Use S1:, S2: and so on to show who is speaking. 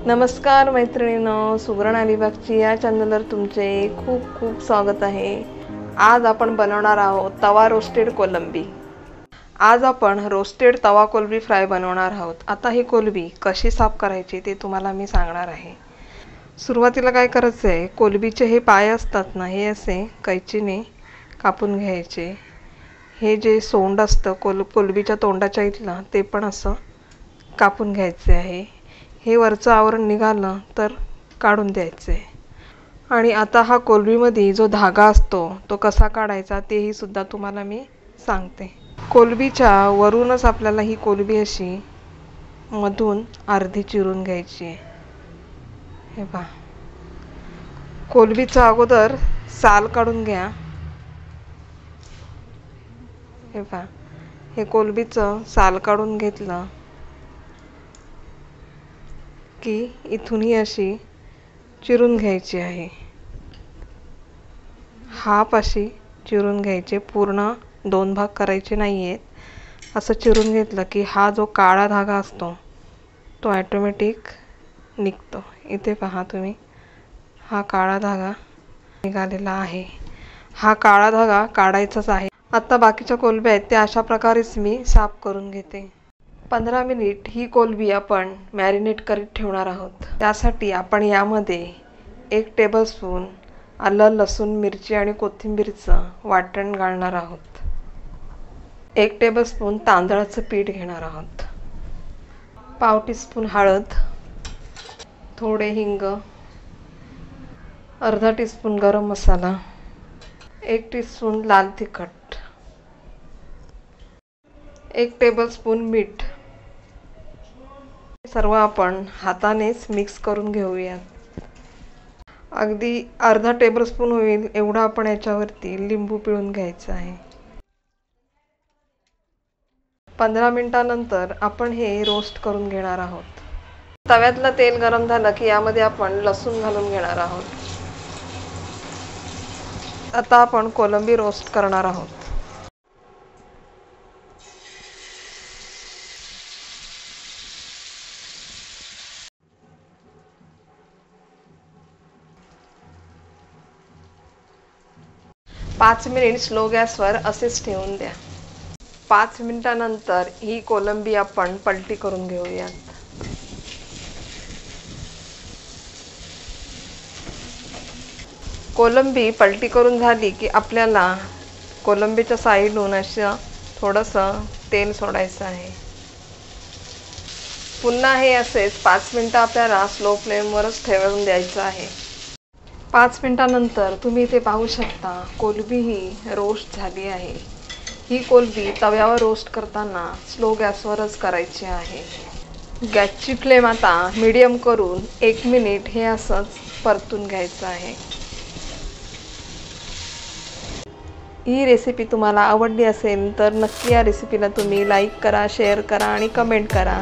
S1: नमस्कार मैत्रिणींनो, सुगरण अलिबागची या चॅनलवर तुमचे खूप खूप स्वागत आहे। आज आपण बनवणार आहोत तवा रोस्टेड कोलंबी। आज आपण रोस्टेड तवा कोलंबी फ्राय बनवणार आहोत। आता ही कोलंबी कशी साफ करायची ते तुम्हाला मी सांगणार आहे। सुरुवातीला काय करायचं आहे, कोलंबीचे हे पाय असतात ना, हे असे कैचीने कापून घ्यायचे। हे जे सोंड असतं कोलंबीच्या तोंडाच्या इथलं ते पण असं कापून घ्यायचे आहे। हे वरचं आवरण निघालं तर काढून द्यायचे। आणि आता हा कोलंबीमध्ये जो धागा असतो तो कसा काढायचा तेही सुद्धा तुम्हाला मी सांगते। कोलंबीच्या वरूनच आपल्याला ही कोलंबी अशी मधून अर्धी चिरून घ्यायची आहे। हे पहा, कोलंबीचा अगोदर साल काढून घ्या। हे पहा, हे कोलंबीचं साल काढून घेतलं की इथून ही अशी चिरून घ्यायची आहे। हाफ अशी चिरून घ्यायचे, पूर्ण दोन भाग करायचे नाहीयेत। असं चिरून घेतलं की हा जो काळा धागा असतो तो ऑटोमॅटिक निघतो। इथे पहा तुम्ही, हा काळा धागा निघालेला आहे। हा काळा धागा काढायचाच आहे। आता बाकीच्या कोलंब्या आहेत त्या अशा प्रकारेच मी साफ करून घेते। 15 मिनिट ही कोलंबी आपण मॅरिनेट करीत ठेवणार आहोत। त्यासाठी आपण यामध्ये 1 टेबलस्पून आलं, लसूण, मिरची आणि कोथिंबीरचं वाटण घालणार आहोत। 1 टेबलस्पून तांदळाचं पीठ घेणार आहोत। पाव टीस्पून हळद, थोडे हिंग, अर्धा टीस्पून गरम मसाला, 1 टीस्पून लाल तिखट, 1 टेबलस्पून मीठ। सर्व आपण हातानेच मिक्स करून घेऊयात। अगदी अर्धा टेबलस्पून होईल एवढा आपण याच्यावरती लिंबू पिळून घ्यायचा आहे। 15 मिनिटांनंतर आपण हे रोस्ट करून घेणार आहोत। तव्यातलं तेल गरम झालं की यामध्ये आपण लसूण घालून घेणार आहोत। आता आपण कोलंबी रोस्ट करणार आहोत। पाच मिनिट स्लो गॅसवर असेच ठेवून द्या। 5 मिनिटांनंतर ही कोलंबी आपण पलटी करून घेऊयात। कोलंबी पलटी करून झाली की आपल्याला कोलंबीच्या साईडून असं थोडंसं तेल सोडायचं आहे। पुन्हा हे असेच 5 मिनिटं आपल्याला स्लो फ्लेमवरच ठेवून द्यायचं आहे। 5 मिनिटांनंतर तुम्ही इथे पाहू शकता कोलंबी ही रोस्ट झाली आहे। ही कोलंबी तव्यावर रोस्ट करताना स्लो गॅसवरच करायची आहे। गॅसची फ्लेम आता मीडियम करून 1 मिनिट हे असंच परतून घ्यायचं आहे। ही रेसिपी तुम्हाला आवडली असेल तर नक्की या रेसिपीला तुम्ही लाईक करा, शेअर करा आणि कमेंट करा।